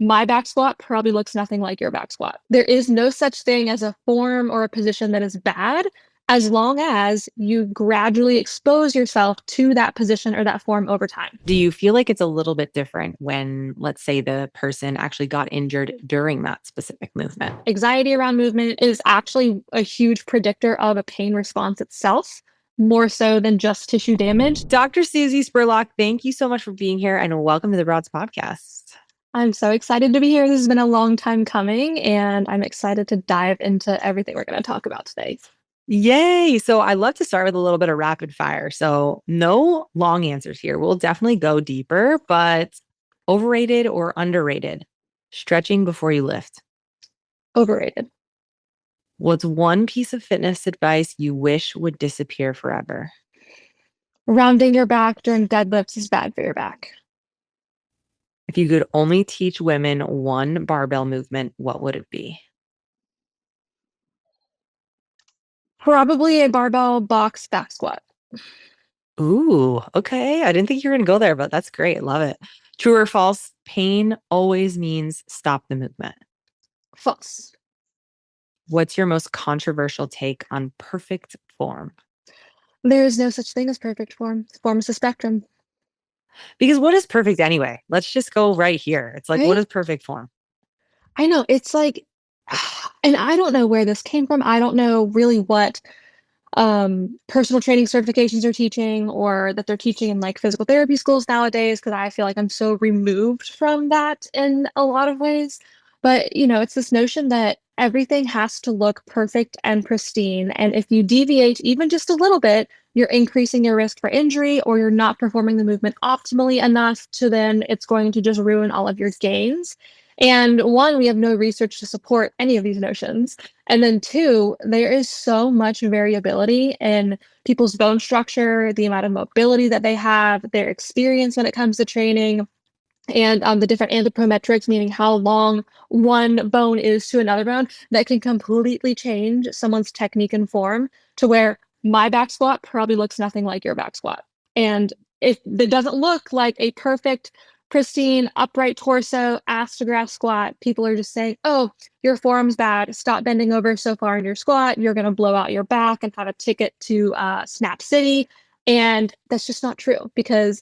My back squat probably looks nothing like your back squat. There is no such thing as a form or a position that is bad as long as you gradually expose yourself to that position or that form over time. Do you feel like it's a little bit different when, let's say, the person actually got injured during that specific movement? Anxiety around movement is actually a huge predictor of a pain response itself, more so than just tissue damage. Dr. Susie Spirlock, thank you so much for being here and welcome to the Broads podcast. I'm so excited to be here. This has been a long time coming, and I'm excited to dive into everything we're going to talk about today. Yay. So I love to start with a little bit of rapid fire. So no long answers here. We'll definitely go deeper, but overrated or underrated? Stretching before you lift. Overrated. What's one piece of fitness advice you wish would disappear forever? Rounding your back during deadlifts is bad for your back. If you could only teach women one barbell movement, what would it be? Probably a barbell box back squat. Ooh, okay. I didn't think you were going to go there, but that's great. Love it. True or false? Pain always means stop the movement. False. What's your most controversial take on perfect form? There is no such thing as perfect form. Form is a spectrum, Because what is perfect anyway? Let's just go right here. It's like, what right? is perfect form? I know it's like, and I don't know where this came from. I don't know really what personal training certifications are teaching or that they're teaching in like physical therapy schools nowadays because I feel like I'm so removed from that in a lot of ways. But, it's this notion that everything has to look perfect and pristine. And if you deviate even just a little bit, you're increasing your risk for injury or you're not performing the movement optimally enough to then it's going to just ruin all of your gains. And one, we have no research to support any of these notions. And then two, there is so much variability in people's bone structure, the amount of mobility that they have, their experience when it comes to training, and the different anthropometrics, meaning how long one bone is to another bone, that can completely change someone's technique and form to where my back squat probably looks nothing like your back squat. And if it doesn't look like a perfect, pristine, upright torso, ass to grass squat, people are just saying, oh, your form's bad. Stop bending over so far in your squat. You're going to blow out your back and have a ticket to Snap City. And that's just not true because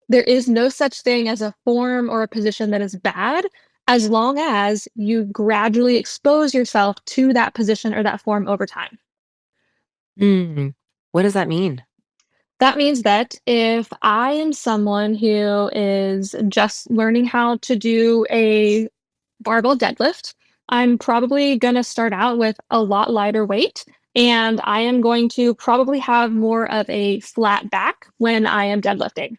there is no such thing as a form or a position that is bad as long as you gradually expose yourself to that position or that form over time. Mm, what does that mean? That means that if I am someone who is just learning how to do a barbell deadlift, I'm probably going to start out with a lot lighter weight. And I am going to probably have more of a flat back when I am deadlifting.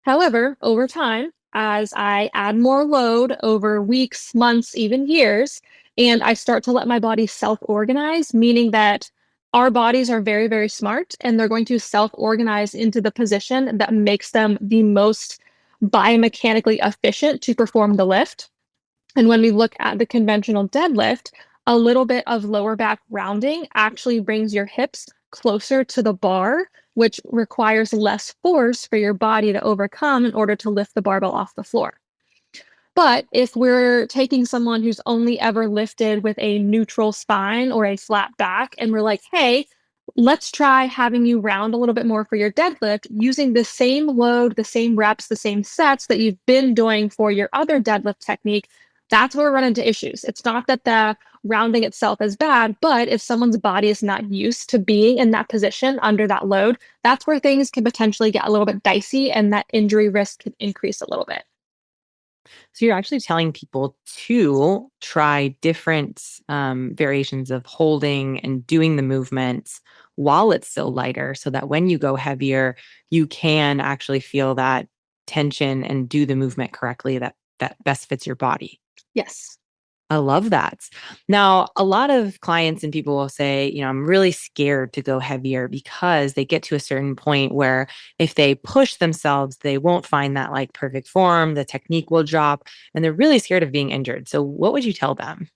However, over time, as I add more load over weeks, months, even years, and I start to let my body self organize, meaning that our bodies are very, very smart and they're going to self organize into the position that makes them the most biomechanically efficient to perform the lift. And when we look at the conventional deadlift, a little bit of lower back rounding actually brings your hips closer to the bar, which requires less force for your body to overcome in order to lift the barbell off the floor. But if we're taking someone who's only ever lifted with a neutral spine or a flat back, and we're like, hey, let's try having you round a little bit more for your deadlift using the same load, the same reps, the same sets that you've been doing for your other deadlift technique, that's where we run into issues. It's not that the rounding itself is bad, but if someone's body is not used to being in that position under that load, that's where things can potentially get a little bit dicey and that injury risk can increase a little bit. So you're actually telling people to try different variations of holding and doing the movements while it's still lighter so that when you go heavier, you can actually feel that tension and do the movement correctly that best fits your body. Yes. I love that. Now, a lot of clients and people will say, I'm really scared to go heavier because they get to a certain point where if they push themselves, they won't find that like perfect form, the technique will drop, and they're really scared of being injured. So, what would you tell them?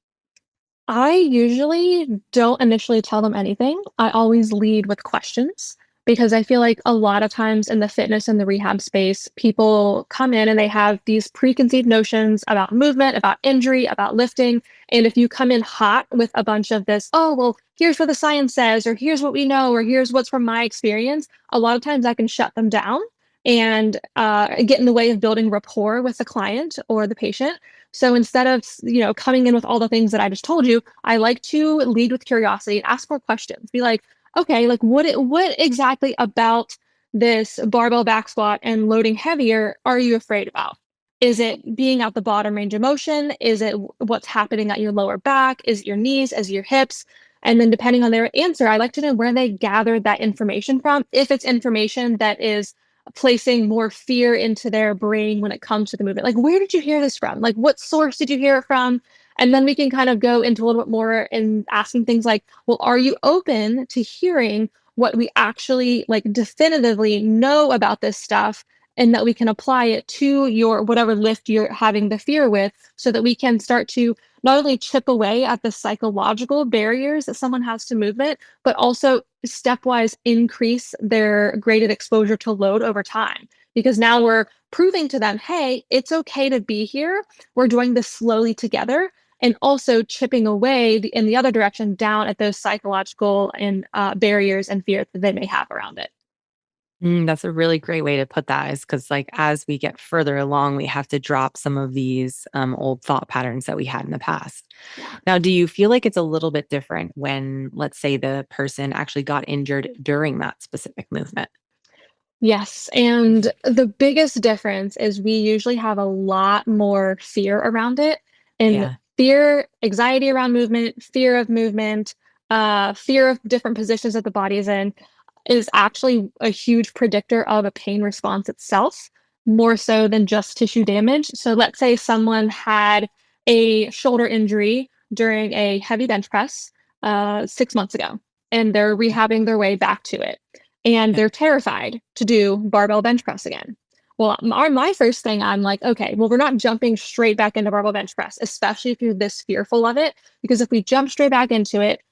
I usually don't initially tell them anything. I always lead with questions. because I feel like a lot of times in the fitness and the rehab space, people come in and they have these preconceived notions about movement, about injury, about lifting. And if you come in hot with a bunch of this, oh, well, here's what the science says, or here's what we know, or here's what's from my experience, a lot of times that can shut them down and get in the way of building rapport with the client or the patient. So instead of coming in with all the things that I just told you, I like to lead with curiosity and ask more questions. Be like, okay, like what exactly about this barbell back squat and loading heavier are you afraid about? Is it being at the bottom range of motion? Is it what's happening at your lower back? Is it your knees? Is it your hips? And then depending on their answer, I like to know where they gathered that information from. If it's information that is placing more fear into their brain when it comes to the movement. Like, where did you hear this from? Like, what source did you hear it from? And then we can kind of go into a little bit more in asking things like, well, are you open to hearing what we actually like definitively know about this stuff and that we can apply it to your whatever lift you're having the fear with so that we can start to not only chip away at the psychological barriers that someone has to movement, but also stepwise increase their graded exposure to load over time. Because now we're proving to them, hey, it's okay to be here. We're doing this slowly together and also chipping away in the other direction down at those psychological and barriers and fears that they may have around it. That's a really great way to put that is because, like, as we get further along, we have to drop some of these old thought patterns that we had in the past. Yeah. Now, do you feel like it's a little bit different when, let's say, the person actually got injured during that specific movement? Yes, and the biggest difference is we usually have a lot more fear around it, and Yeah. fear, anxiety around movement, fear of different positions that the body is in, is actually a huge predictor of a pain response itself, more so than just tissue damage. So let's say someone had a shoulder injury during a heavy bench press 6 months ago, and they're rehabbing their way back to it and Yeah. they're terrified to do barbell bench press again. Well, my first thing, I'm like, okay, well, we're not jumping straight back into barbell bench press, especially if you're this fearful of it. Because if we jump straight back into it,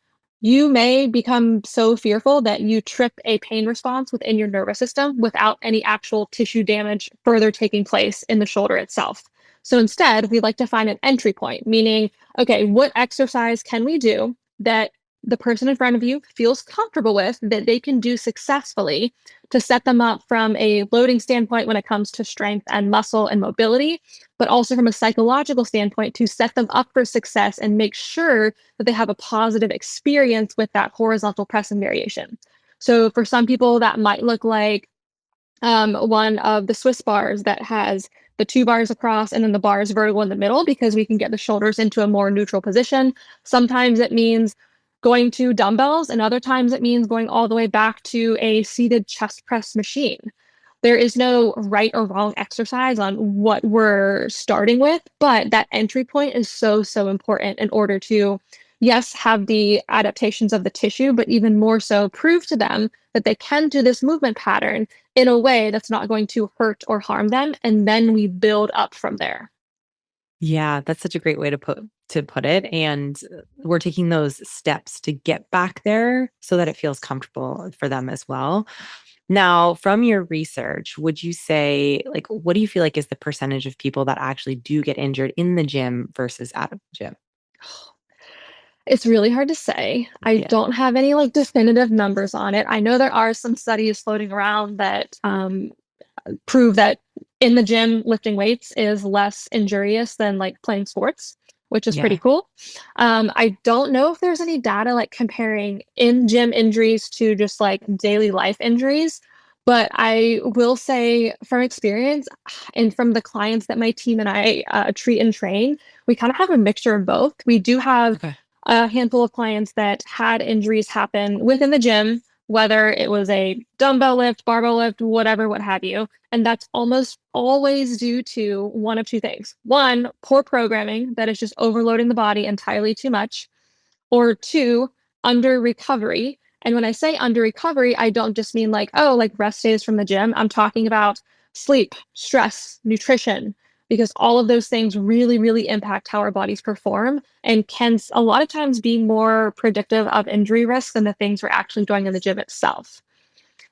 you may become so fearful that you trip a pain response within your nervous system without any actual tissue damage further taking place in the shoulder itself. So instead, we like to find an entry point, meaning, okay, what exercise can we do that the person in front of you feels comfortable with that they can do successfully to set them up from a loading standpoint when it comes to strength and muscle and mobility, but also from a psychological standpoint to set them up for success and make sure that they have a positive experience with that horizontal press and variation. So for some people, that might look like one of the Swiss bars that has the two bars across and then the bars vertical in the middle because we can get the shoulders into a more neutral position. Sometimes it means going to dumbbells, and other times it means going all the way back to a seated chest press machine. There is no right or wrong exercise on what we're starting with, but that entry point is so, so important in order to, yes, have the adaptations of the tissue, but even more so prove to them that they can do this movement pattern in a way that's not going to hurt or harm them. And then we build up from there. Yeah, that's such a great way to put it, and we're taking those steps to get back there so that it feels comfortable for them as well. Now, from your research, would you say, like, what do you feel like is the percentage of people that actually do get injured in the gym versus out of the gym? It's really hard to say. I Yeah. don't have any like definitive numbers on it. I know there are some studies floating around that prove that in the gym lifting weights is less injurious than like playing sports, which is pretty Yeah. cool. I don't know if there's any data like comparing in gym injuries to just like daily life injuries, but I will say from experience and from the clients that my team and I treat and train, we kind of have a mixture of both. We do have Okay. a handful of clients that had injuries happen within the gym, whether it was a dumbbell lift, barbell lift, whatever, what have you. And that's almost always due to one of two things. One, poor programming that is just overloading the body entirely too much, or two, under recovery. And when I say under recovery, I don't just mean like, oh, like rest days from the gym. I'm talking about sleep, stress, nutrition, because all of those things really, really impact how our bodies perform and can a lot of times be more predictive of injury risk than the things we're actually doing in the gym itself.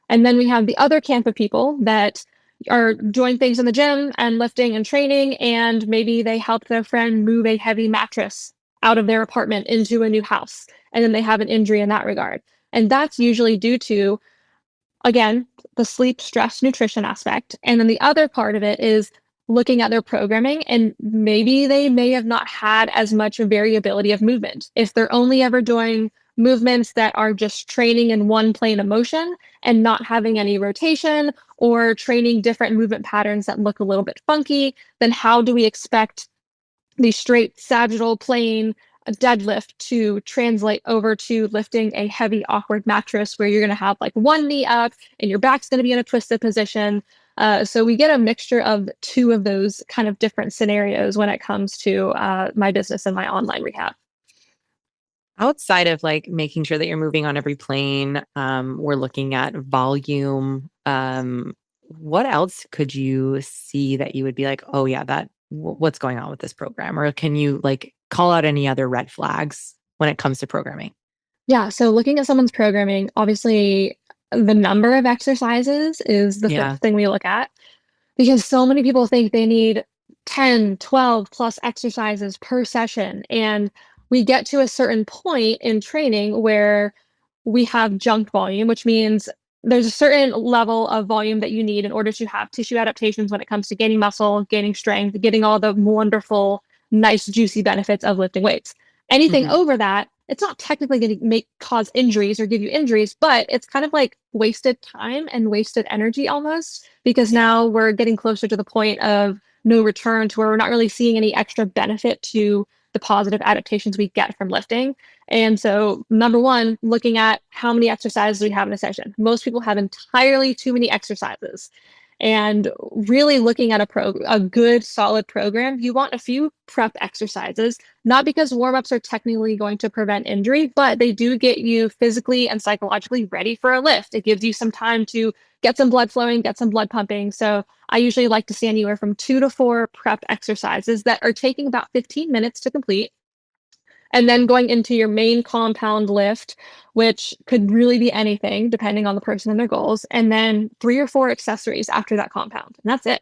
And then we have the other camp of people that are doing things in the gym and lifting and training, and maybe they help their friend move a heavy mattress out of their apartment into a new house. And then they have an injury in that regard. And that's usually due to, again, the sleep, stress, nutrition aspect. And then the other part of it is looking at their programming, and maybe they may have not had as much variability of movement. If they're only ever doing movements that are just training in one plane of motion and not having any rotation, or training different movement patterns that look a little bit funky, then how do we expect the straight sagittal plane deadlift to translate over to lifting a heavy, awkward mattress where you're going to have like one knee up and your back's going to be in a twisted position? So we get a mixture of two of those kind of different scenarios when it comes to my business and my online rehab. Outside of like making sure that you're moving on every plane, we're looking at volume. What else could you see that you would be like, oh yeah, what's going on with this program? Or can you like call out any other red flags when it comes to programming? Yeah, so looking at someone's programming, obviously the number of exercises is the Yeah. first thing we look at, because so many people think they need 10, 12 plus exercises per session. And we get to a certain point in training where we have junk volume, which means there's a certain level of volume that you need in order to have tissue adaptations when it comes to gaining muscle, gaining strength, getting all the wonderful, nice, juicy benefits of lifting weights. Anything Mhm. over that, it's not technically going to cause injuries or give you injuries, but it's kind of like wasted time and wasted energy almost, because Yeah. now we're getting closer to the point of no return, to where we're not really seeing any extra benefit to the positive adaptations we get from lifting. And so, number one, looking at how many exercises we have in a session. Most people have entirely too many exercises. And really looking at a good solid program, you want a few prep exercises, not because warm-ups are technically going to prevent injury, but they do get you physically and psychologically ready for a lift. It gives you some time to get some blood flowing, get some blood pumping. So I usually like to see anywhere from 2 to 4 prep exercises that are taking about 15 minutes to complete, and then going into your main compound lift, which could really be anything depending on the person and their goals, and then 3 or 4 accessories after that compound. And that's it.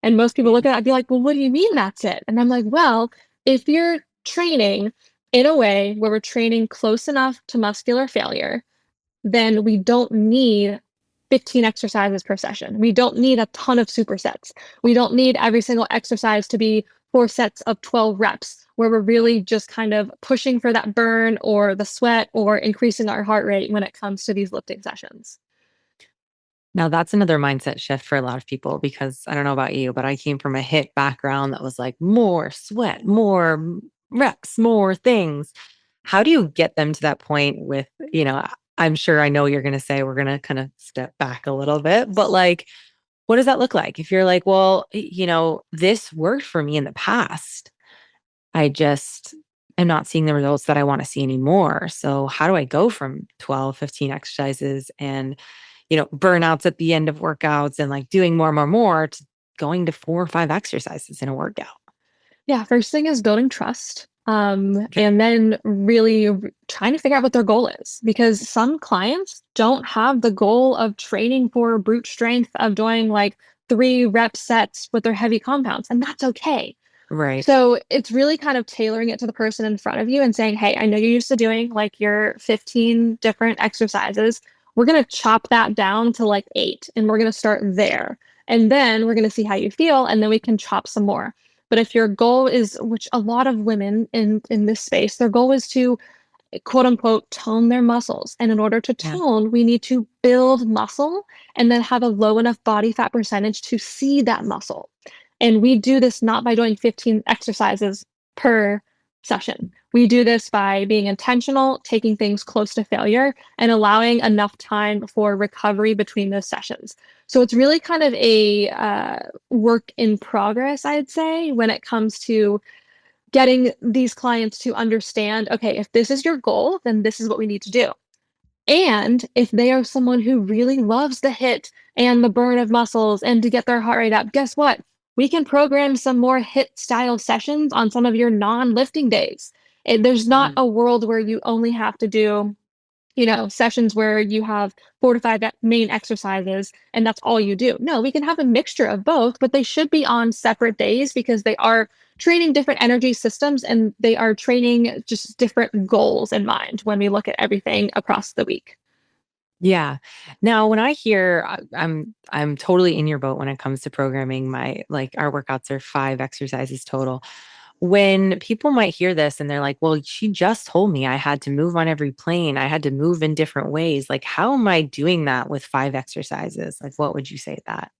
And most people look at it and be like, well, what do you mean that's it? And I'm like, well, if you're training in a way where we're training close enough to muscular failure, then we don't need 15 exercises per session. We don't need a ton of supersets. We don't need every single exercise to be 4 sets of 12 reps, where we're really just kind of pushing for that burn or the sweat or increasing our heart rate when it comes to these lifting sessions. Now that's another mindset shift for a lot of people because I don't know about you, but I came from a hit background that was like more sweat, more reps, more things. How do you get them to that point with, I'm sure I know you're going to say we're going to kind of step back a little bit, but like, what does that look like? If you're like, well, this worked for me in the past. I just am not seeing the results that I want to see anymore. So how do I go from 12, 15 exercises and burnouts at the end of workouts and like doing more, more, more to going to 4 or 5 exercises in a workout? Yeah, first thing is building trust. Okay. And then really trying to figure out what their goal is, because some clients don't have the goal of training for brute strength, of doing like 3 rep sets with their heavy compounds, and that's okay. Right. So it's really kind of tailoring it to the person in front of you and saying, hey, I know you're used to doing like your 15 different exercises. We're going to chop that down to like 8, and we're going to start there. And then we're going to see how you feel, and then we can chop some more. But if your goal is, which a lot of women in this space, their goal is to quote unquote tone their muscles. And in order to Yeah. tone, we need to build muscle and then have a low enough body fat percentage to see that muscle. And we do this not by doing 15 exercises per session. We do this by being intentional, taking things close to failure, and allowing enough time for recovery between those sessions. So it's really kind of a work in progress, I'd say, when it comes to getting these clients to understand, okay, if this is your goal, then this is what we need to do. And if they are someone who really loves the hit and the burn of muscles and to get their heart rate up, guess what? We can program some more hit style sessions on some of your non lifting days. There's not Mhm. a world where you only have to do sessions where you have 4 to 5 main exercises and that's all you do. No, we can have a mixture of both, but they should be on separate days because they are training different energy systems and they are training just different goals in mind when we look at everything across the week. Yeah. Now, when I hear, I'm totally in your boat when it comes to programming. Our workouts are 5 exercises total. When people might hear this and they're like, well, she just told me I had to move on every plane. I had to move in different ways. Like, how am I doing that with 5 exercises? Like, what would you say to that?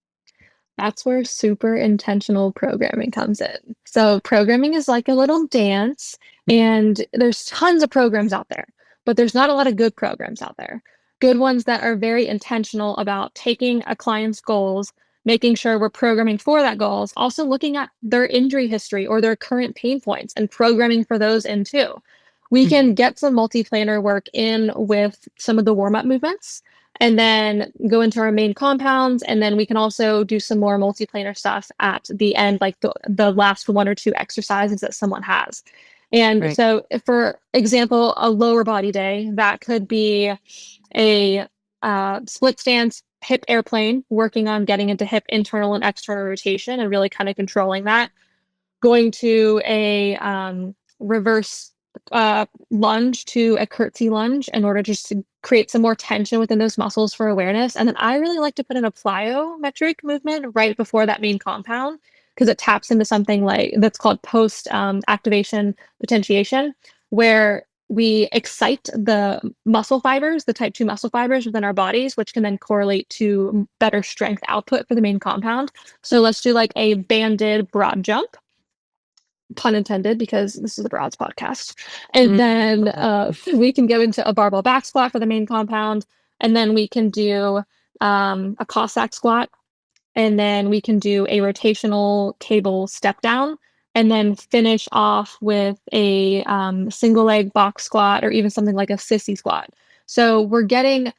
That's where super intentional programming comes in. So, programming is like a little dance, and there's tons of programs out there, but there's not a lot of good programs out there. Good ones that are very intentional about taking a client's goals, making sure we're programming for that goals, also looking at their injury history or their current pain points and programming for those in too. We Mhm. can get some multi-planar work in with some of the warm-up movements and then go into our main compounds. And then we can also do some more multiplanar stuff at the end, like the last 1 or 2 exercises that someone has. And Right. so, for example, a lower body day, that could be a split stance hip airplane, working on getting into hip internal and external rotation and really kind of controlling that, going to a reverse lunge to a curtsy lunge in order just to create some more tension within those muscles for awareness. And then I really like to put in a plyometric movement right before that main compound because it taps into something like that's called post activation potentiation, where we excite the muscle fibers, the type 2 muscle fibers within our bodies, which can then correlate to better strength output for the main compound. So let's do like a banded broad jump, pun intended, because this is the Broads podcast. And Mm, then love it. we can go into a barbell back squat for the main compound. And then we can do a Cossack squat. And then we can do a rotational cable step down. And then finish off with a single leg box squat or even something like a sissy squat. So we're getting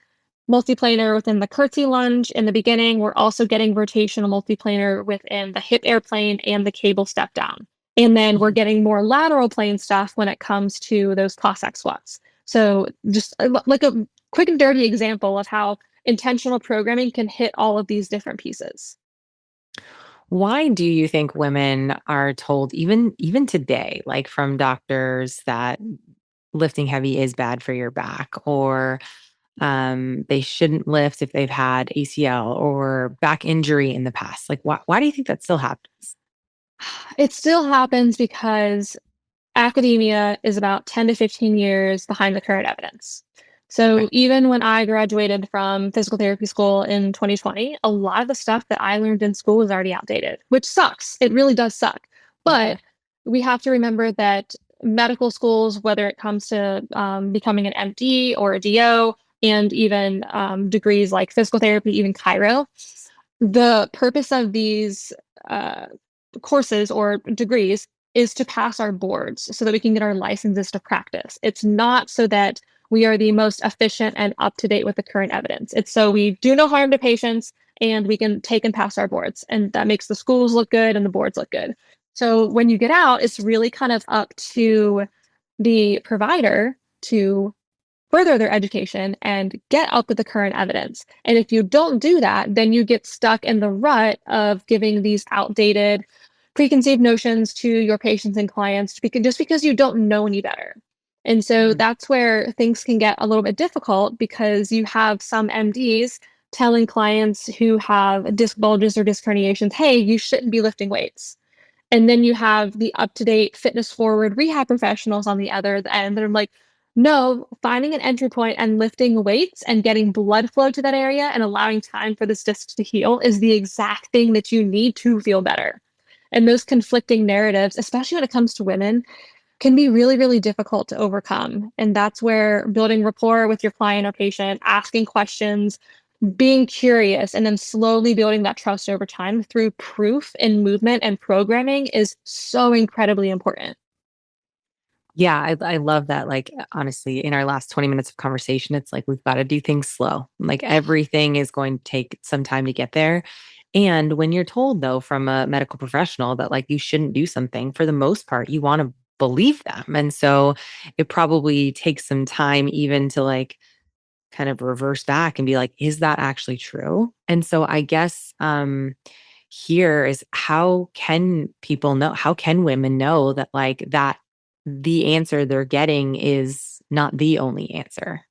multiplanar within the curtsy lunge in the beginning. We're also getting rotational multiplanar within the hip airplane and the cable step down. And then we're Mhm. getting more lateral plane stuff when it comes to those Cossack squats. So just like a quick and dirty example of how intentional programming can hit all of these different pieces. Why do you think women are told, even today, like from doctors, that lifting heavy is bad for your back, or they shouldn't lift if they've had ACL or back injury in the past? Like, why do you think that still happens? It still happens because academia is about 10 to 15 years behind the current evidence. Okay. So even when I graduated from physical therapy school in 2020, a lot of the stuff that I learned in school was already outdated, which sucks. It really does suck. Yeah. But we have to remember that medical schools, whether it comes to becoming an MD or a DO, and even degrees like physical therapy, even chiro, the purpose of these uh, courses or degrees is to pass our boards so that we can get our licenses to practice. It's not so that we are the most efficient and up to date with the current evidence. It's so we do no harm to patients and we can take and pass our boards. And that makes the schools look good and the boards look good. So when you get out, it's really kind of up to the provider to further their education and get up with the current evidence. And if you don't do that, then you get stuck in the rut of giving these outdated, preconceived notions to your patients and clients because just because you don't know any better. And so Mm. that's where things can get a little bit difficult because you have some MDs telling clients who have disc bulges or disc herniations, hey, you shouldn't be lifting weights. And then you have the up to date fitness forward rehab professionals on the other end that are like, no, finding an entry point and lifting weights and getting blood flow to that area and allowing time for this disc to heal is the exact thing that you need to feel better. And those conflicting narratives, especially when it comes to women, can be really, really difficult to overcome. And that's where building rapport with your client or patient, asking questions, being curious, and then slowly building that trust over time through proof and movement and programming is so incredibly important. Yeah, I love that. Like, honestly, in our last 20 minutes of conversation, it's like we've got to do things slow. Like, everything is going to take some time to get there. And when you're told, though, from a medical professional that like you shouldn't do something, for the most part, you want to believe them. And so it probably takes some time even to like kind of reverse back and be like, is that actually true? And so I guess here is, how can people know, how can women know that like that the answer they're getting is not the only answer?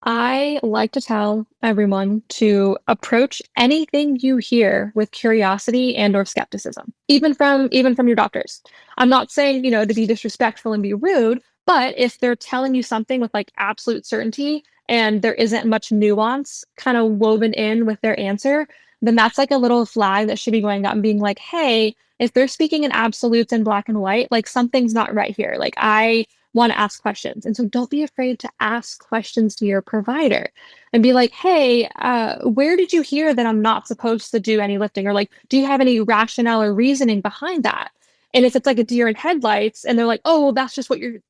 I like to tell everyone to approach anything you hear with curiosity and or skepticism, even from your doctors. I'm not saying, to be disrespectful and be rude, but if they're telling you something with like absolute certainty and there isn't much nuance kind of woven in with their answer, then that's like a little flag that should be going up and being like, "Hey, if they're speaking in absolutes in black and white, like something's not right here. Like I want to ask questions." And so don't be afraid to ask questions to your provider and be like, "Hey, where did you hear that I'm not supposed to do any lifting?" Or like, "Do you have any rationale or reasoning behind that?" And if it's like a deer in headlights and they're like, "Oh, well, that's just what you're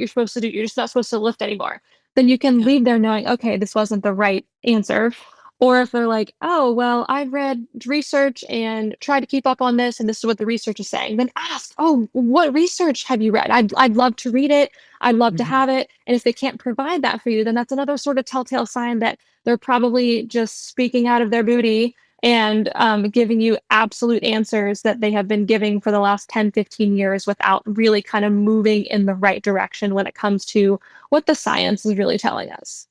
supposed to do. You're just not supposed to lift anymore." Then you can Yeah. leave there knowing, okay, this wasn't the right answer. Or if they're like, "Oh, well, I've read research and tried to keep up on this, and this is what the research is saying," then ask, "Oh, what research have you read? I'd love to read it. I'd love to Mhm. have it." And if they can't provide that for you, then that's another sort of telltale sign that they're probably just speaking out of their booty and giving you absolute answers that they have been giving for the last 10, 15 years without really kind of moving in the right direction when it comes to what the science is really telling us.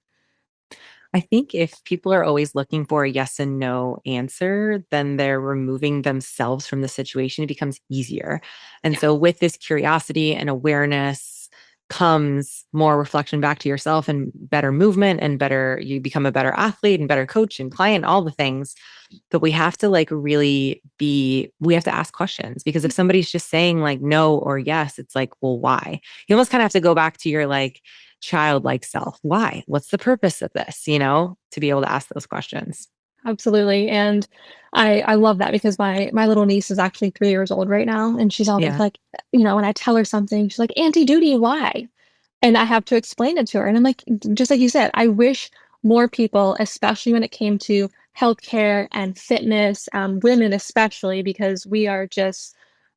I think if people are always looking for a yes and no answer, then they're removing themselves from the situation. It becomes easier. And Yeah, so, with this curiosity and awareness comes more reflection back to yourself and better movement and better, you become a better athlete and better coach and client, all the things. But we have to like really be, we have to ask questions, because if somebody's just saying like no or yes, it's like, well, why? You almost kind of have to go back to your like childlike self. Why? What's the purpose of this? To be able to ask those questions. absolutely. And I love that because my little niece is actually 3 years old right now, and she's always Yeah. like, when I tell her something, she's like, "Auntie Duty, why?" And I have to explain it to her. And I'm like, just like you said, I wish more people, especially when it came to healthcare and fitness, women especially, because we are just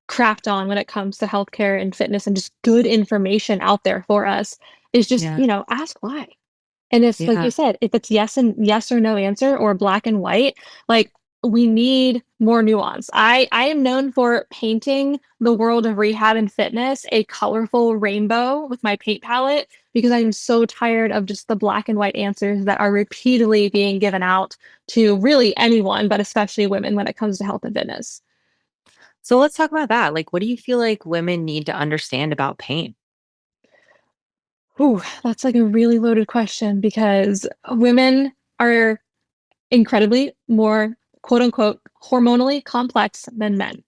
crapped on when it comes to healthcare and fitness and just good information out there for us, is just, Yeah. ask why. And if, like you Yeah. said, if it's yes or no answer or black and white, like we need more nuance. I am known for painting the world of rehab and fitness a colorful rainbow with my paint palette because I'm so tired of just the black and white answers that are repeatedly being given out to really anyone, but especially women when it comes to health and fitness. So let's talk about that. Like, what do you feel like women need to understand about pain? Ooh, that's like a really loaded question because women are incredibly more quote unquote hormonally complex than men.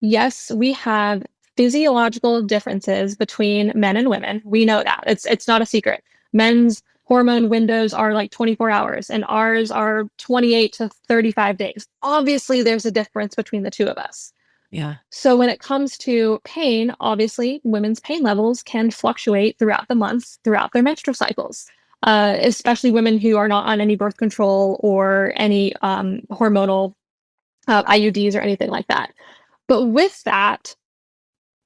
Yes, we have physiological differences between men and women. We know that. It's not a secret. Men's hormone windows are like 24 hours and ours are 28 to 35 days. Obviously, there's a difference between the two of us. Yeah. So when it comes to pain, obviously women's pain levels can fluctuate throughout the months, throughout their menstrual cycles, especially women who are not on any birth control or any hormonal IUDs or anything like that. But with that,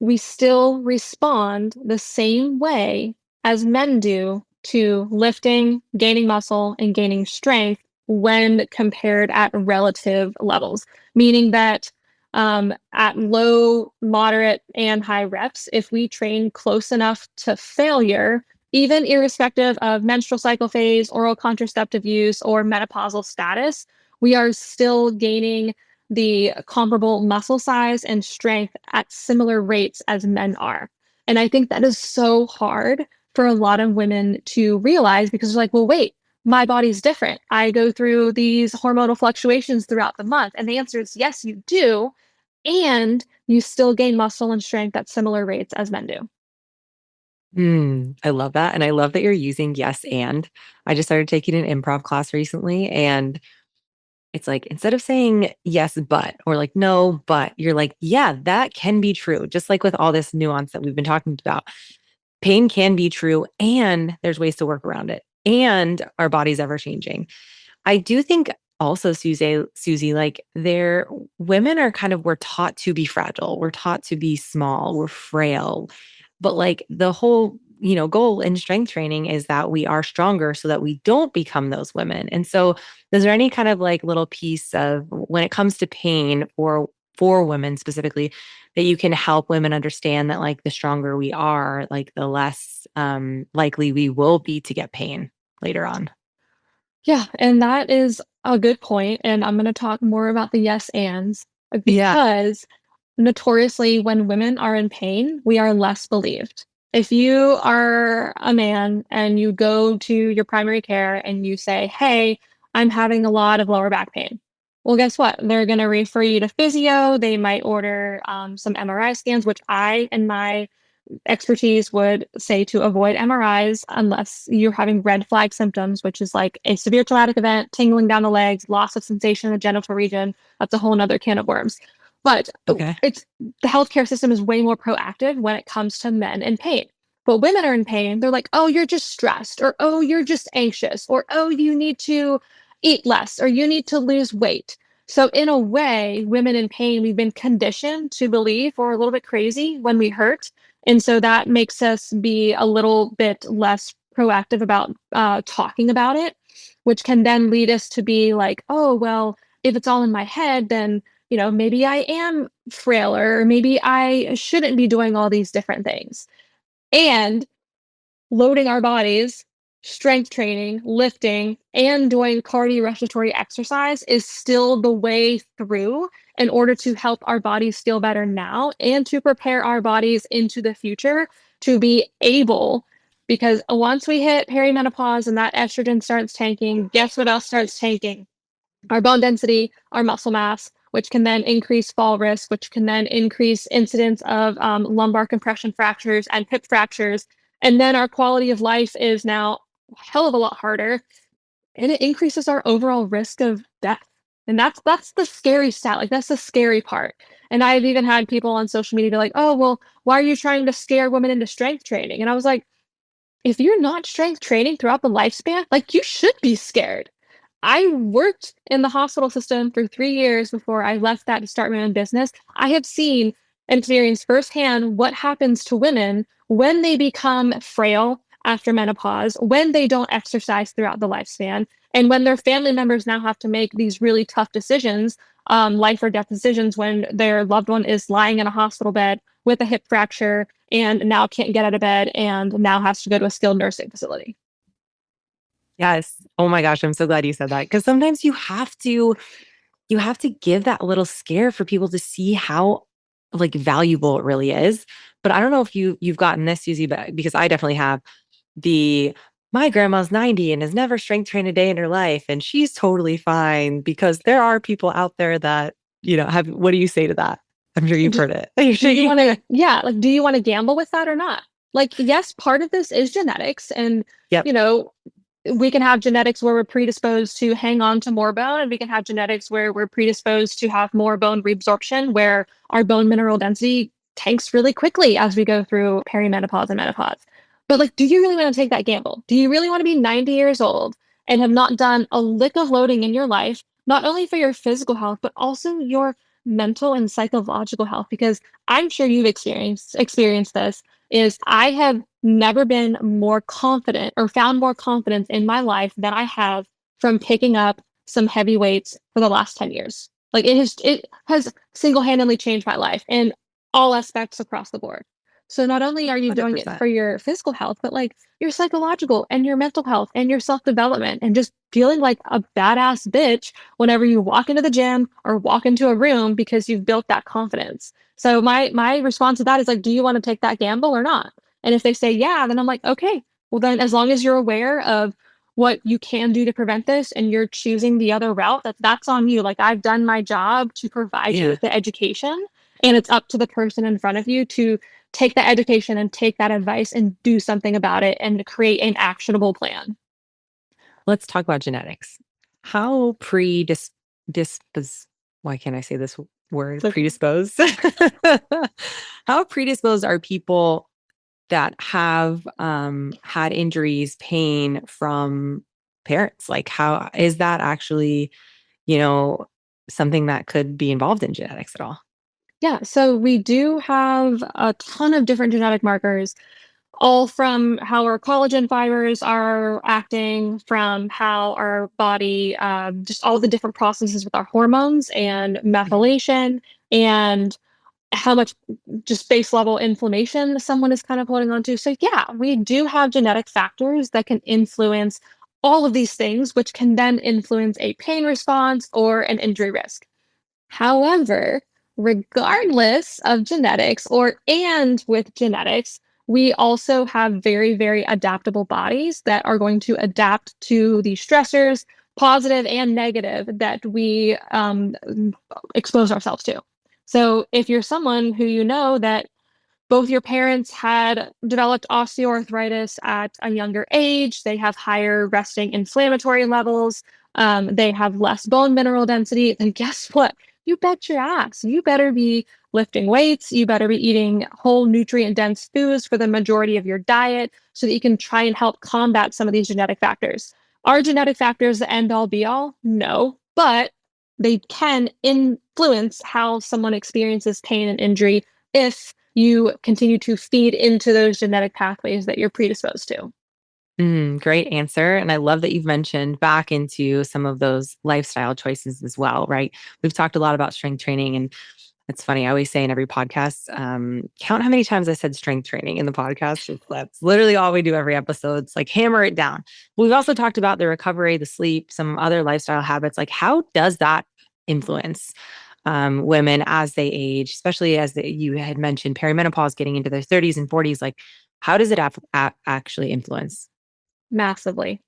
we still respond the same way as men do to lifting, gaining muscle, and gaining strength when compared at relative levels, meaning that at low, moderate, and high reps, if we train close enough to failure, even irrespective of menstrual cycle phase, oral contraceptive use, or menopausal status, we are still gaining the comparable muscle size and strength at similar rates as men are. And I think that is so hard for a lot of women to realize because they're like, well, wait, my body's different. I go through these hormonal fluctuations throughout the month. And the answer is yes, you do. And you still gain muscle and strength at similar rates as men do. I love that. And I love that you're using yes and. I just started taking an improv class recently, and it's like, instead of saying yes, but, or like no, but, you're like, yeah, that can be true. Just like with all this nuance that we've been talking about, pain can be true, and there's ways to work around it. And our body's ever changing. I do think also, Susie, like there, women are kind of, we're taught to be fragile. We're taught to be small. We're frail. But like the whole goal in strength training is that we are stronger so that we don't become those women. And so is there any kind of like little piece of when it comes to pain for women specifically that you can help women understand that like the stronger we are, like the less likely we will be to get pain later on? Yeah, and that is a good point, and I'm gonna talk more about the yes ands, Yeah. because notoriously, when women are in pain, we are less believed. If you are a man and you go to your primary care and you say, "Hey, I'm having a lot of lower back pain." Well, guess what? They're gonna refer you to physio. They might order some MRI scans, which I, in my expertise, would say to avoid MRIs unless you're having red flag symptoms, which is like a severe traumatic event, tingling down the legs, loss of sensation in the genital region. That's a whole nother can of worms. But Okay. it's the healthcare system is way more proactive when it comes to men in pain. But women are in pain, they're like, oh, you're just stressed, or oh, you're just anxious, or oh, you need to eat less, or you need to lose weight. So, in a way, women in pain, we've been conditioned to believe we're a little bit crazy when we hurt, and so that makes us be a little bit less proactive about talking about it, which can then lead us to be like, oh, well, if it's all in my head, then, maybe I am frailer, or maybe I shouldn't be doing all these different things. And loading our bodies, strength training, lifting, and doing cardiorespiratory exercise is still the way through in order to help our bodies feel better now and to prepare our bodies into the future to be able. Because once we hit perimenopause and that estrogen starts tanking, guess what else starts tanking? Our bone density, our muscle mass, which can then increase fall risk, which can then increase incidence of lumbar compression fractures and hip fractures. And then our quality of life is now a hell of a lot harder, and it increases our overall risk of death. And that's the scary stat. Like that's the scary part. And I've even had people on social media be like, "Oh, well, why are you trying to scare women into strength training?" And I was like, if you're not strength training throughout the lifespan, like you should be scared. I worked in the hospital system for 3 years before I left that to start my own business. I have seen and experienced firsthand what happens to women when they become frail after menopause, when they don't exercise throughout the lifespan, and when their family members now have to make these really tough decisions, life or death decisions, when their loved one is lying in a hospital bed with a hip fracture and now can't get out of bed and now has to go to a skilled nursing facility. Yes. Oh my gosh, I'm so glad you said that because sometimes you have to give that little scare for people to see how like valuable it really is. But I don't know if you've gotten this, Susie, but because I definitely have the my grandma's 90 and has never strength trained a day in her life and she's totally fine because there are people out there that, have what do you say to that? I'm sure you've Do, heard it. You're do you shaking. want to, yeah, like, do you want to gamble with that or not? Like, yes, part of this is genetics. And, Yep. you know, we can have genetics where we're predisposed to hang on to more bone, and we can have genetics where we're predisposed to have more bone reabsorption, where our bone mineral density tanks really quickly as we go through perimenopause and menopause. But like, do you really want to take that gamble? Do you really want to be 90 years old and have not done a lick of loading in your life, not only for your physical health, but also your mental and psychological health? Because I'm sure you've experienced this, is I have never been more confident or found more confidence in my life than I have from picking up some heavy weights for the last 10 years. Like it has single-handedly changed my life in all aspects across the board. So not only are you doing it 100%. for your physical health, but like your psychological and your mental health and your self-development and just feeling like a badass bitch whenever you walk into the gym or walk into a room because you've built that confidence. So my response to that is like, do you want to take that gamble or not? And if they say yeah, then I'm like, okay, well then as long as you're aware of what you can do to prevent this and you're choosing the other route, that's on you. Like I've done my job to provide you Yeah. with the education, and it's up to the person in front of you to take that education and take that advice and do something about it and create an actionable plan. Let's talk about genetics. How dispos why can't I say this word? So Predisposed? How predisposed are people that have had injuries, pain from parents? Like how is that actually, you know, something that could be involved in genetics at all? yeah, so we do have a ton of different genetic markers. all from how our collagen fibers are acting, from how our body, just all the different processes with our hormones and methylation, and how much just base level inflammation someone is kind of holding on to. So, yeah, we do have genetic factors that can influence all of these things, which can then influence a pain response or an injury risk. However, regardless of genetics and with genetics, we also have very, very adaptable bodies that are going to adapt to the stressors, positive and negative, that we expose ourselves to. So if you're someone who you know that both your parents had developed osteoarthritis at a younger age. They have higher resting inflammatory levels. They have less bone mineral density. Then guess what? You bet your ass. You better be lifting weights. You better be eating whole nutrient dense foods for the majority of your diet so that you can try and help combat some of these genetic factors. Are genetic factors the end all be all? No, but they can influence how someone experiences pain and injury if you continue to feed into those genetic pathways that you're predisposed to. Great answer. And I love that you've mentioned back into some of those lifestyle choices as well, right? We've talked a lot about strength training. And it's funny, I always say in every podcast, count how many times I said strength training in the podcast. That's literally all we do every episode. It's like hammer it down. We've also talked about the recovery, the sleep, some other lifestyle habits. Like, how does that influence women as they age, especially as you had mentioned perimenopause, getting into their 30s and 40s? Like, how does it actually influence? Massively.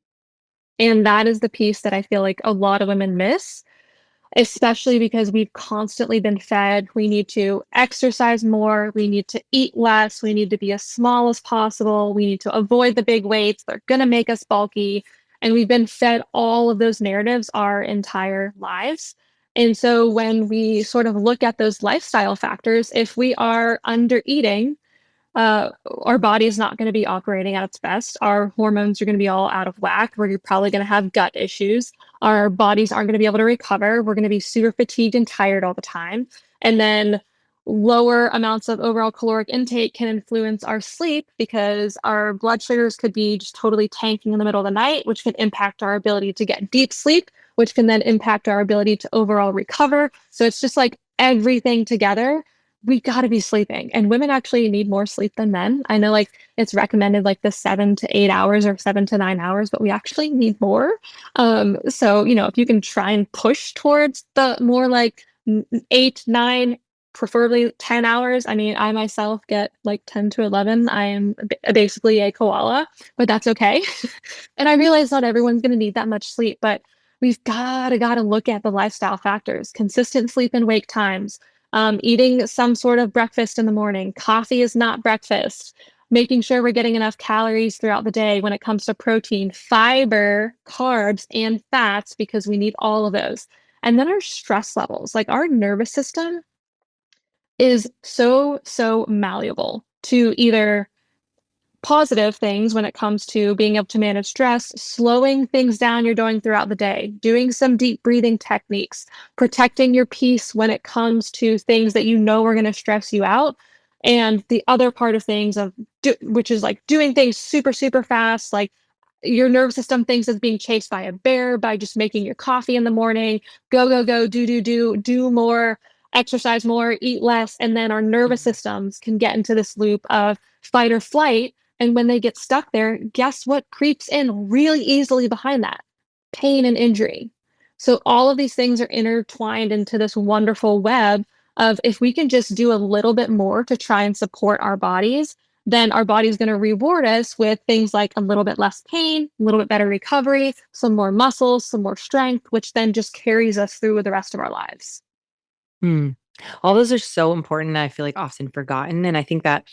And that is the piece that I feel like a lot of women miss, especially because we've constantly been fed we need to exercise more, we need to eat less, we need to be as small as possible, we need to avoid the big weights, they're going to make us bulky. And we've been fed all of those narratives our entire lives. And so when we sort of look at those lifestyle factors, if we are under eating, our body is not going to be operating at its best. Our hormones are going to be all out of whack. We're probably going to have gut issues. Our bodies aren't going to be able to recover. We're going to be super fatigued and tired all the time. And then lower amounts of overall caloric intake can influence our sleep because our blood sugars could be just totally tanking in the middle of the night, which can impact our ability to get deep sleep, which can then impact our ability to overall recover. So it's just like everything together, we gotta be sleeping. And women actually need more sleep than men. I know like it's recommended like the 7 to 8 hours or 7 to 9 hours, but we actually need more. So if you can try and push towards the more like 8, 9, preferably 10 hours. I mean, I myself get like 10 to 11. I am basically a koala, but that's okay. And I realize not everyone's gonna need that much sleep, but we've gotta look at the lifestyle factors, consistent sleep and wake times, eating some sort of breakfast in the morning. Coffee is not breakfast. Making sure we're getting enough calories throughout the day when it comes to protein, fiber, carbs, and fats, because we need all of those. And then our stress levels, like our nervous system is so, so malleable to either positive things when it comes to being able to manage stress, slowing things down you're doing throughout the day, doing some deep breathing techniques, protecting your peace when it comes to things that you know are going to stress you out. And the other part of things which is like doing things super, super fast, like your nervous system thinks it's being chased by a bear by just making your coffee in the morning. Go, go, go, do more, exercise more, eat less. And then our nervous Mhm. systems can get into this loop of fight or flight. And when they get stuck there, guess what creeps in really easily behind that? Pain and injury. So all of these things are intertwined into this wonderful web of if we can just do a little bit more to try and support our bodies, then our body's going to reward us with things like a little bit less pain, a little bit better recovery, some more muscles, some more strength, which then just carries us through the rest of our lives. Hmm. All those are so important. I feel like often forgotten. And I think that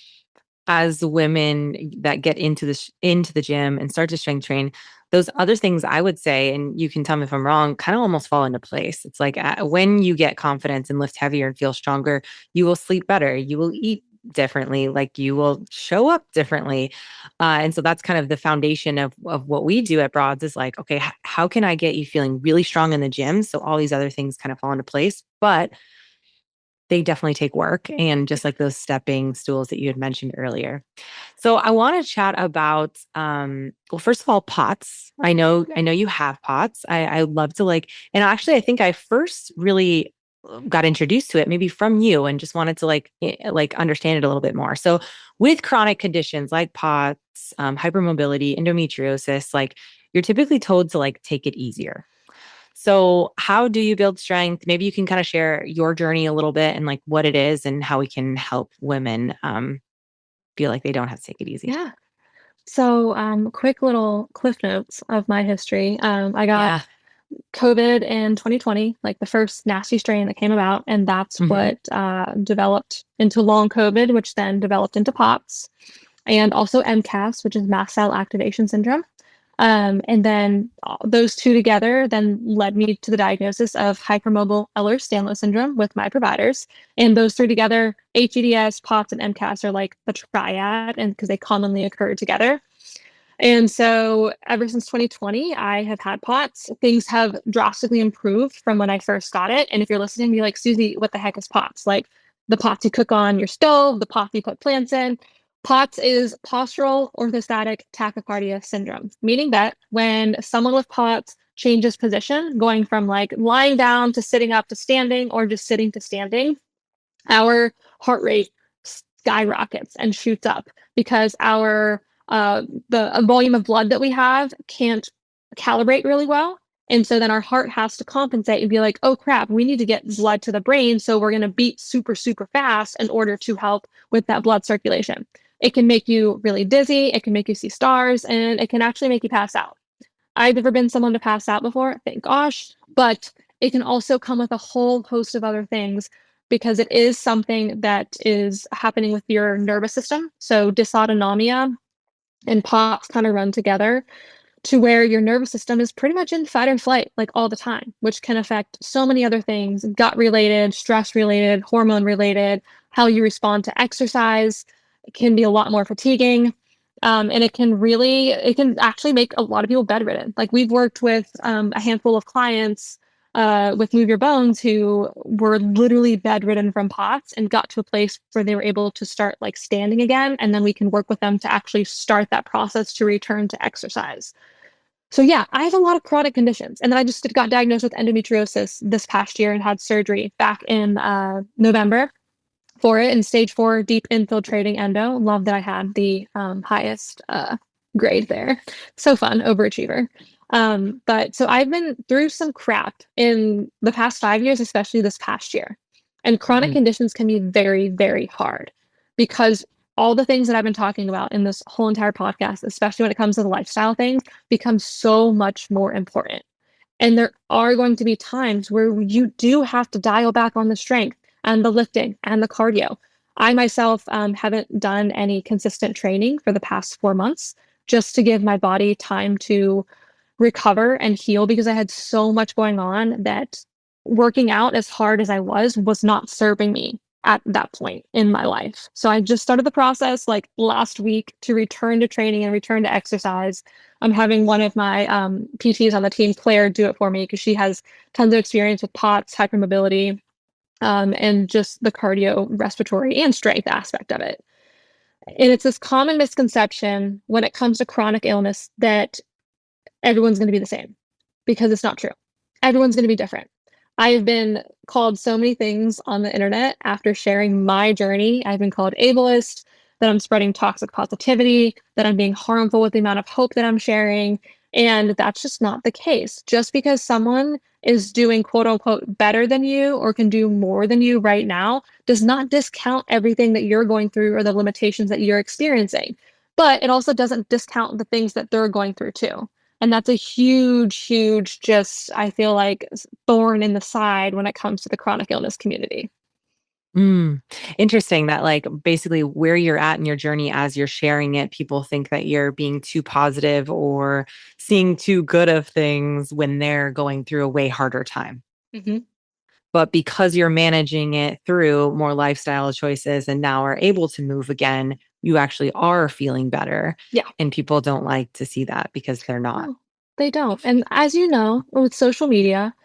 as women that get into the gym and start to strength train, those other things I would say, and you can tell me if I'm wrong, kind of almost fall into place. It's like when you get confidence and lift heavier and feel stronger, you will sleep better, you will eat differently, like you will show up differently. And so that's kind of the foundation of what we do at Broads is like, okay, how can I get you feeling really strong in the gym? So all these other things kind of fall into place. But they definitely take work, and just like those stepping stools that you had mentioned earlier. So I want to chat about well, first of all, pots. I know you have pots. I love to like, and actually I think I first really got introduced to it maybe from you, and just wanted to like understand it a little bit more. So with chronic conditions like POTS, hypermobility, endometriosis, like you're typically told to like take it easier. So how do you build strength? Maybe you can kind of share your journey a little bit and like what it is and how we can help women feel like they don't have to take it easy. Yeah. So, quick little cliff notes of my history. I got Yeah. COVID in 2020, like the first nasty strain that came about, and that's Hmm. what developed into long COVID, which then developed into POTS, and also MCAS, which is mast cell activation syndrome. And then those two together then led me to the diagnosis of hypermobile Ehlers-Danlos syndrome with my providers. And those three together, HEDS, POTS, and MCAS are like the triad, and because they commonly occur together. And so ever since 2020, I have had POTS. Things have drastically improved from when I first got it. And if you're listening, be like, Susie, what the heck is POTS? Like the pots you cook on your stove, the pots you put plants in. POTS is postural orthostatic tachycardia syndrome, meaning that when someone with POTS changes position, going from like lying down to sitting up to standing or just sitting to standing, our heart rate skyrockets and shoots up because our the volume of blood that we have can't calibrate really well. And so then our heart has to compensate and be like, oh crap, we need to get blood to the brain. So we're going to beat super, super fast in order to help with that blood circulation. It can make you really dizzy. It can make you see stars, and it can actually make you pass out. I've never been someone to pass out before, thank gosh, but it can also come with a whole host of other things because it is something that is happening with your nervous system. So dysautonomia and POTS kind of run together to where your nervous system is pretty much in fight or flight like all the time, which can affect so many other things, gut related, stress related, hormone related, how you respond to exercise. It can be a lot more fatiguing. And it can actually make a lot of people bedridden. Like we've worked with a handful of clients with Move Your Bones who were literally bedridden from POTS and got to a place where they were able to start like standing again. And then we can work with them to actually start that process to return to exercise. So yeah, I have a lot of chronic conditions, and then I just got diagnosed with endometriosis this past year and had surgery back in November for it in stage 4 deep infiltrating endo. Love that I had the highest grade there. So fun, overachiever. But so I've been through some crap in the past 5 years, especially this past year. And chronic Mhm. conditions can be very, very hard because all the things that I've been talking about in this whole entire podcast, especially when it comes to the lifestyle things, become so much more important. And there are going to be times where you do have to dial back on the strength and the lifting and the cardio. I myself haven't done any consistent training for the past 4 months just to give my body time to recover and heal because I had so much going on that working out as hard as I was not serving me at that point in my life. So I just started the process like last week to return to training and return to exercise. I'm having one of my PTs on the team, Claire, do it for me because she has tons of experience with POTS, hypermobility, and just the cardio, respiratory, and strength aspect of it. And it's this common misconception when it comes to chronic illness that everyone's going to be the same because it's not true. Everyone's going to be different. I've been called so many things on the internet after sharing my journey. I've been called ableist, that I'm spreading toxic positivity, that I'm being harmful with the amount of hope that I'm sharing. And that's just not the case. Just because someone is doing quote unquote better than you or can do more than you right now does not discount everything that you're going through or the limitations that you're experiencing. But it also doesn't discount the things that they're going through too. And that's a huge, huge, just, I feel like, thorn in the side when it comes to the chronic illness community. Mm. Interesting that like basically where you're at in your journey as you're sharing it, people think that you're being too positive or seeing too good of things when they're going through a way harder time. Hmm. But because you're managing it through more lifestyle choices and now are able to move again, you actually are feeling better. Yeah. And people don't like to see that because they're not. No, they don't. And as you know, with social media,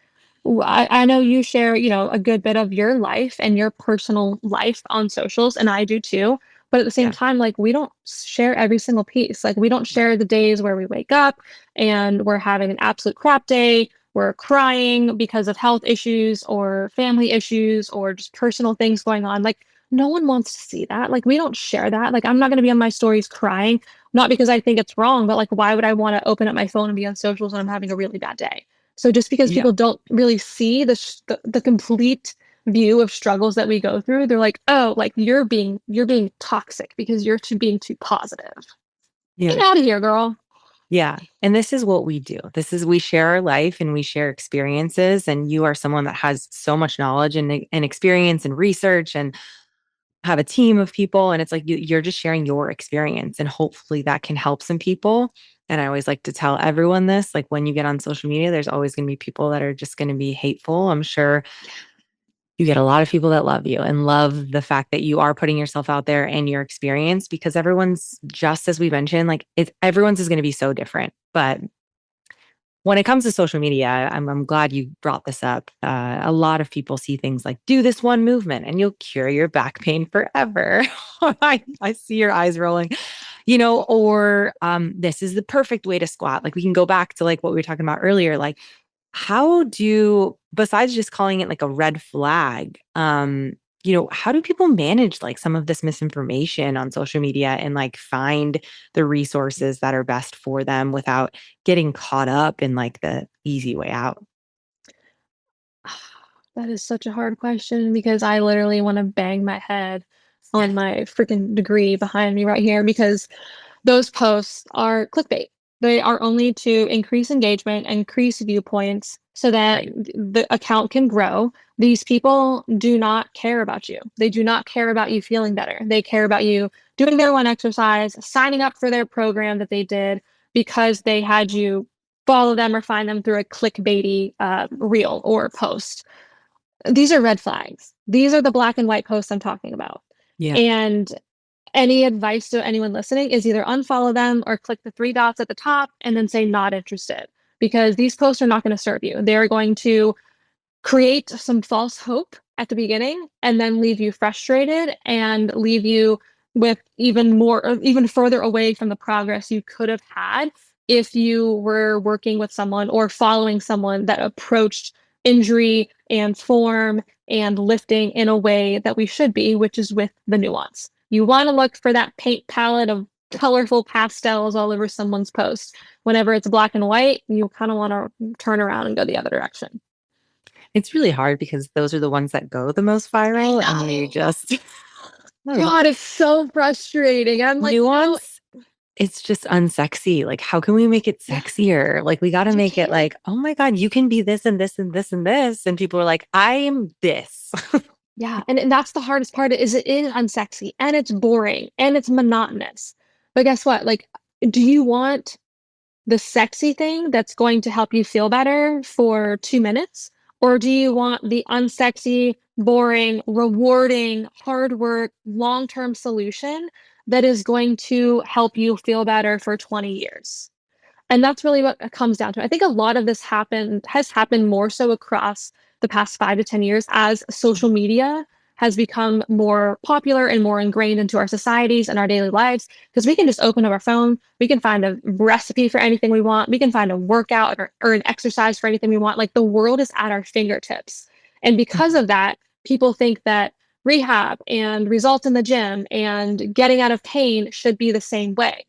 I know you share, a good bit of your life and your personal life on socials, and I do too. But at the same Yeah. time, like we don't share every single piece. Like we don't share the days where we wake up and we're having an absolute crap day. We're crying because of health issues or family issues or just personal things going on. Like no one wants to see that. Like we don't share that. Like I'm not going to be on my stories crying, not because I think it's wrong, but like why would I want to open up my phone and be on socials when I'm having a really bad day? So just because Yeah. people don't really see the complete view of struggles that we go through, they're like, "Oh, like you're being toxic because you're being too positive. Get Yeah. out of here, girl." Yeah. And this is what we do. We share our life and we share experiences. And you are someone that has so much knowledge and experience and research and have a team of people. And it's like you're just sharing your experience. And hopefully that can help some people. And I always like to tell everyone this, like when you get on social media, there's always going to be people that are just going to be hateful. I'm sure you get a lot of people that love you and love the fact that you are putting yourself out there and your experience, because everyone's, just as we mentioned, like everyone's is going to be so different. But when it comes to social media, I'm glad you brought this up. A lot of people see things like do this one movement and you'll cure your back pain forever. I see your eyes rolling, or this is the perfect way to squat. Like we can go back to like what we were talking about earlier. Like besides just calling it like a red flag, how do people manage like some of this misinformation on social media and like find the resources that are best for them without getting caught up in like the easy way out? That is such a hard question because I literally wanna bang my head on my freaking degree behind me right here because those posts are clickbait. They are only to increase engagement, increase viewpoints so that Right. the account can grow. These people do not care about you. They do not care about you feeling better. They care about you doing their one exercise, signing up for their program that they did because they had you follow them or find them through a clickbaity reel or post. These are red flags. These are the black and white posts I'm talking about. Yeah. And any advice to anyone listening is either unfollow them or click the three dots at the top and then say not interested because these posts are not going to serve you. They're going to create some false hope at the beginning and then leave you frustrated and leave you with even more or even further away from the progress you could have had if you were working with someone or following someone that approached injury and form and lifting in a way that we should be, which is with the nuance. You want to look for that paint palette of colorful pastels all over someone's post. Whenever it's black and white, you kind of want to turn around and go the other direction. It's really hard because those are the ones that go the most I viral and you know. just I don't know. God, it's so frustrating. I'm like, Nuance, it's just unsexy. Like, how can we make it yeah, sexier? Like, we got to you make it can't. like, oh my God, you can be this and this and this and this. And people are like, I am this. Yeah, and that's the hardest part is it is unsexy and it's boring and it's monotonous. But guess what? Like, do you want the sexy thing that's going to help you feel better for 2 minutes? Or do you want the unsexy, boring, rewarding, hard work, long-term solution that is going to help you feel better for 20 years? And that's really what it comes down to. I think a lot of this has happened more so across the past 5 to 10 years as social media has become more popular and more ingrained into our societies and our daily lives because we can just open up our phone, we can find a recipe for anything we want, we can find a workout or an exercise for anything we want. Like the world is at our fingertips. And because Mhm. of that, people think that rehab and results in the gym and getting out of pain should be the same way.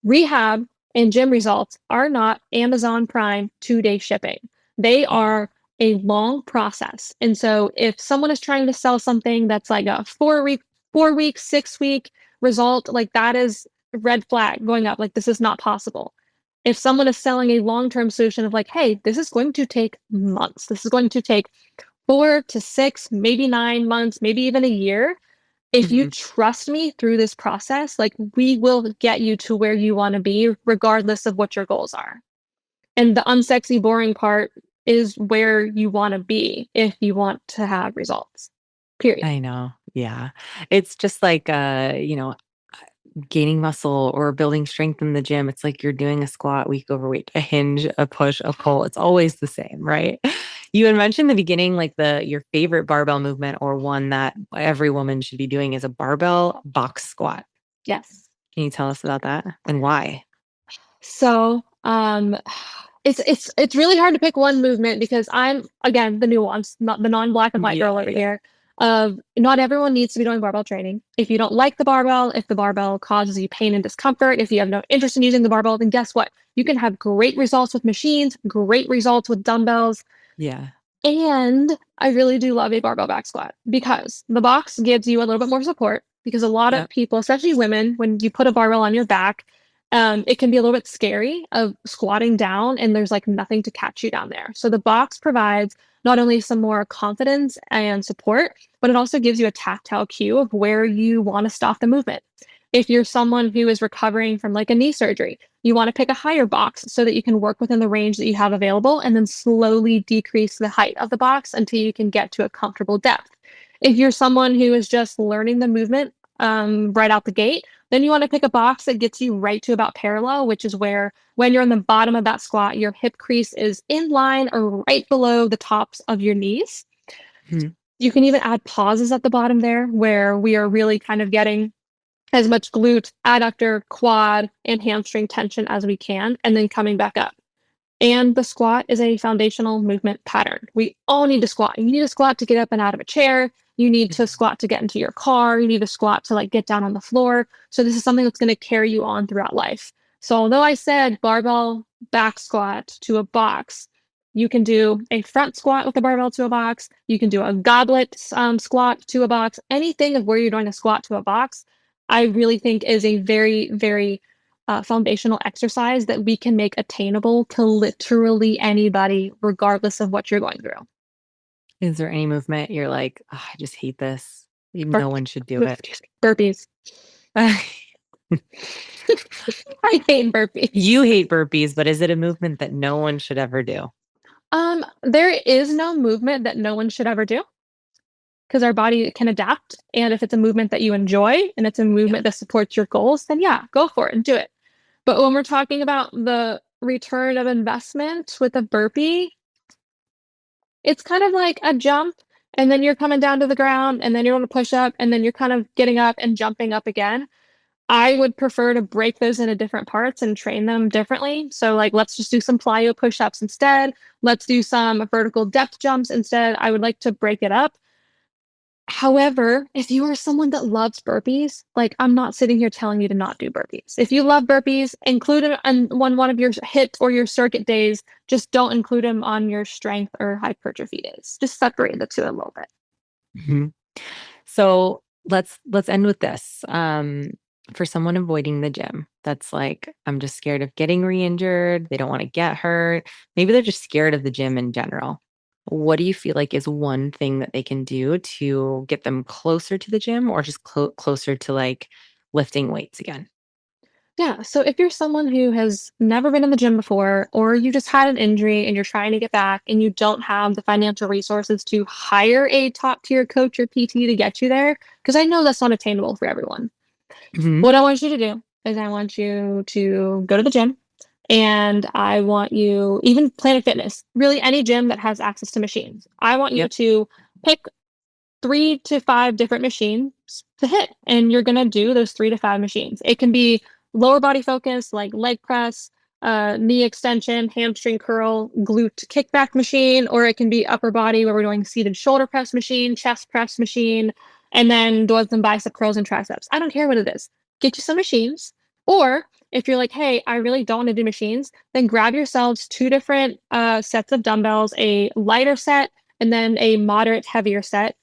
Rehab and gym results are not Amazon Prime 2-day shipping. They Yeah. are a long process. And so if someone is trying to sell something that's like a 4-week, 6-week result, like that is a red flag going up. Like this is not possible. If someone is selling a long-term solution of like, hey, this is going to take months. This is going to take 4 to 6, maybe 9 months, maybe even a year, if you Mhm. trust me through this process, like we will get you to where you want to be, regardless of what your goals are. And the unsexy, boring part is where you want to be if you want to have results. Period. I know. Yeah. It's just like, gaining muscle or building strength in the gym. It's like you're doing a squat week over week, a hinge, a push, a pull. It's always the same, right? You had mentioned in the beginning, like your favorite barbell movement or one that every woman should be doing is a barbell box squat. Yes. Can you tell us about that and why? So, it's really hard to pick one movement because I'm, again, the nuance, not the non-black and white Yeah, girl over yeah. here. Of not everyone needs to be doing barbell training. If you don't like the barbell, if the barbell causes you pain and discomfort, if you have no interest in using the barbell, then guess what? You can have great results with machines, great results with dumbbells. Yeah. And I really do love a barbell back squat because the box gives you a little bit more support because a lot of Yep. people, especially women, when you put a barbell on your back, it can be a little bit scary of squatting down and there's like nothing to catch you down there. So the box provides not only some more confidence and support, but it also gives you a tactile cue of where you want to stop the movement. If you're someone who is recovering from like a knee surgery, you want to pick a higher box so that you can work within the range that you have available and then slowly decrease the height of the box until you can get to a comfortable depth. If you're someone who is just learning the movement right out the gate, then you want to pick a box that gets you right to about parallel, which is where when you're in the bottom of that squat, your hip crease is in line or right below the tops of your knees. Mhm. You can even add pauses at the bottom there where we are really kind of getting as much glute, adductor, quad, and hamstring tension as we can, and then coming back up. And the squat is a foundational movement pattern. We all need to squat. You need to squat to get up and out of a chair. You need to squat to get into your car. You need to squat to like get down on the floor. So this is something that's going to carry you on throughout life. So although I said barbell back squat to a box, you can do a front squat with a barbell to a box. You can do a goblet squat to a box. Anything of where you're doing a squat to a box, I really think is a very, very foundational exercise that we can make attainable to literally anybody, regardless of what you're going through. Is there any movement you're like, "Oh, I just hate this. No Burpees. one should do it." Excuse me, burpees. I hate burpees. You hate burpees, but is it a movement that no one should ever do? There is no movement that no one should ever do because our body can adapt. And if it's a movement that you enjoy and it's a Yeah. movement that supports your goals, then yeah, go for it and do it. But when we're talking about the return of investment with a burpee, it's kind of like a jump, and then you're coming down to the ground, and then you're on a push up, and then you're kind of getting up and jumping up again. I would prefer to break those into different parts and train them differently. So, like, let's just do some plyo push ups instead. Let's do some vertical depth jumps instead. I would like to break it up. However, if you are someone that loves burpees, like I'm not sitting here telling you to not do burpees. If you love burpees, include it on one of your HIIT or your circuit days. Just don't include them on your strength or hypertrophy days. Just separate the two a little bit. Mhm. So let's end with this. For someone avoiding the gym, that's like, I'm just scared of getting re-injured. They don't want to get hurt. Maybe they're just scared of the gym in general. What do you feel like is one thing that they can do to get them closer to the gym or just closer to like lifting weights again? Yeah. So if you're someone who has never been in the gym before, or you just had an injury and you're trying to get back and you don't have the financial resources to hire a top tier coach or PT to get you there, because I know that's not attainable for everyone. Mhm. What I want you to do is I want you to go to the gym and I want you, even Planet Fitness, really any gym that has access to machines. I want you Yep. to pick 3 to 5 different machines to hit, and you're gonna do those 3 to 5 machines. It can be lower body focus, like leg press, knee extension, hamstring curl, glute kickback machine, or it can be upper body where we're doing seated shoulder press machine, chest press machine, and then doing some bicep curls and triceps. I don't care what it is. Get you some machines. Or if you're like, hey, I really don't want to do machines, then grab yourselves 2 different sets of dumbbells, a lighter set and then a moderate heavier set.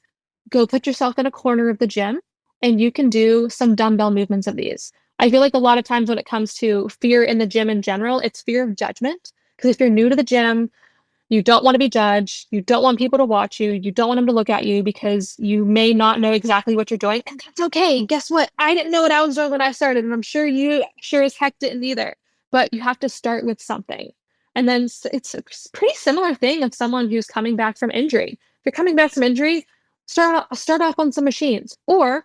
Go put yourself in a corner of the gym and you can do some dumbbell movements of these. I feel like a lot of times when it comes to fear in the gym in general, it's fear of judgment. Because if you're new to the gym, you don't want to be judged. You don't want people to watch you. You don't want them to look at you because you may not know exactly what you're doing. And that's okay. Guess what? I didn't know what I was doing when I started. And I'm sure you sure as heck didn't either. But you have to start with something. And then it's a pretty similar thing of someone who's coming back from injury. If you're coming back from injury, start off on some machines. Or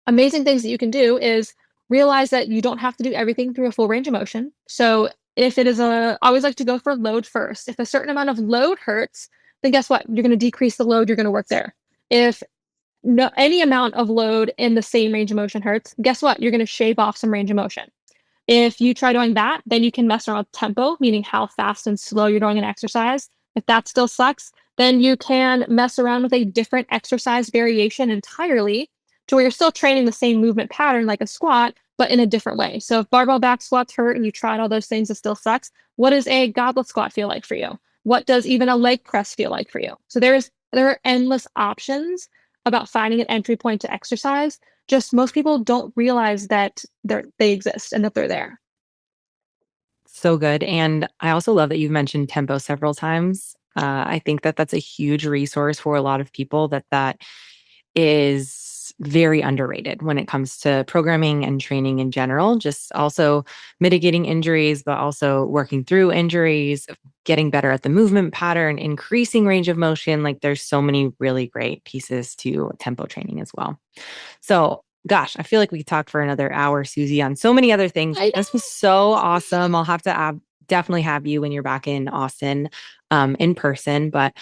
amazing things that you can do is realize that you don't have to do everything through a full range of motion. So if it is I always like to go for load first. If a certain amount of load hurts, then guess what? You're going to decrease the load you're going to work there. If no, any amount of load in the same range of motion hurts, guess what? You're going to shave off some range of motion. If you try doing that, then you can mess around with tempo, meaning how fast and slow you're doing an exercise. If that still sucks, then you can mess around with a different exercise variation entirely to where you're still training the same movement pattern like a squat, but in a different way. So if barbell back squats hurt and you tried all those things, it still sucks. What does a goblet squat feel like for you? What does even a leg press feel like for you? So there are endless options about finding an entry point to exercise. Just most people don't realize that they exist and that they're there. So good. And I also love that you've mentioned tempo several times. I think that that's a huge resource for a lot of people, that is very underrated when it comes to programming and training in general, just also mitigating injuries, but also working through injuries, getting better at the movement pattern, increasing range of motion. Like there's so many really great pieces to tempo training as well. So, gosh, I feel like we could talk for another hour, Susie, on so many other things. I This was so awesome. I'll have to definitely have you when you're back in Austin in person. But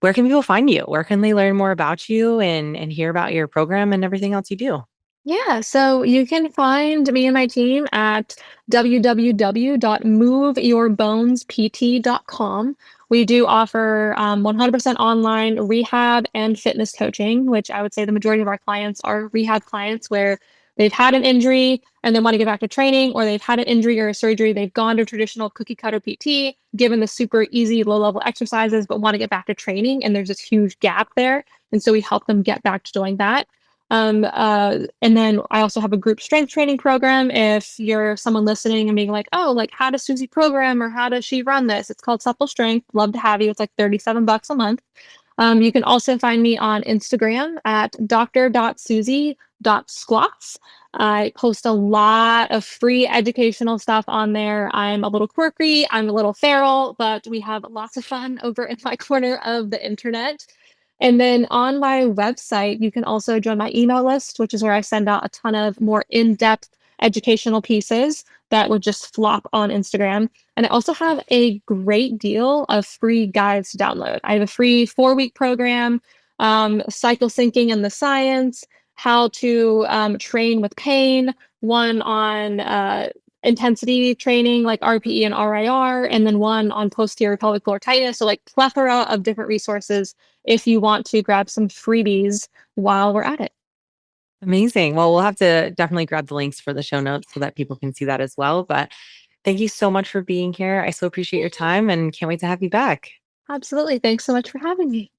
where can people find you? Where can they learn more about you and hear about your program and everything else you do? Yeah, so you can find me and my team at www.moveyourbonespt.com. We do offer 100% online rehab and fitness coaching, which I would say the majority of our clients are rehab clients where they've had an injury and they want to get back to training, or they've had an injury or a surgery, they've gone to traditional cookie cutter PT, given the super easy low level exercises, but want to get back to training. And there's this huge gap there. And so we help them get back to doing that. And then I also have a group strength training program. If you're someone listening and being like, oh, like how does Susie program or how does she run this? It's called Supple Strength. Love to have you. It's like $37 a month. You can also find me on Instagram at dr.susie.squats. I post a lot of free educational stuff on there. I'm a little quirky, I'm a little feral, but we have lots of fun over in my corner of the internet. And then on my website, you can also join my email list, which is where I send out a ton of more in-depth educational pieces that would just flop on Instagram. And I also have a great deal of free guides to download. I have a free 4-week program, cycle syncing and the science, how to train with pain, one on intensity training like RPE and RIR, and then one on posterior pelvic floor tightness. So like plethora of different resources if you want to grab some freebies while we're at it. Amazing. Well, we'll have to definitely grab the links for the show notes so that people can see that as well. But thank you so much for being here. I so appreciate your time and can't wait to have you back. Absolutely. Thanks so much for having me.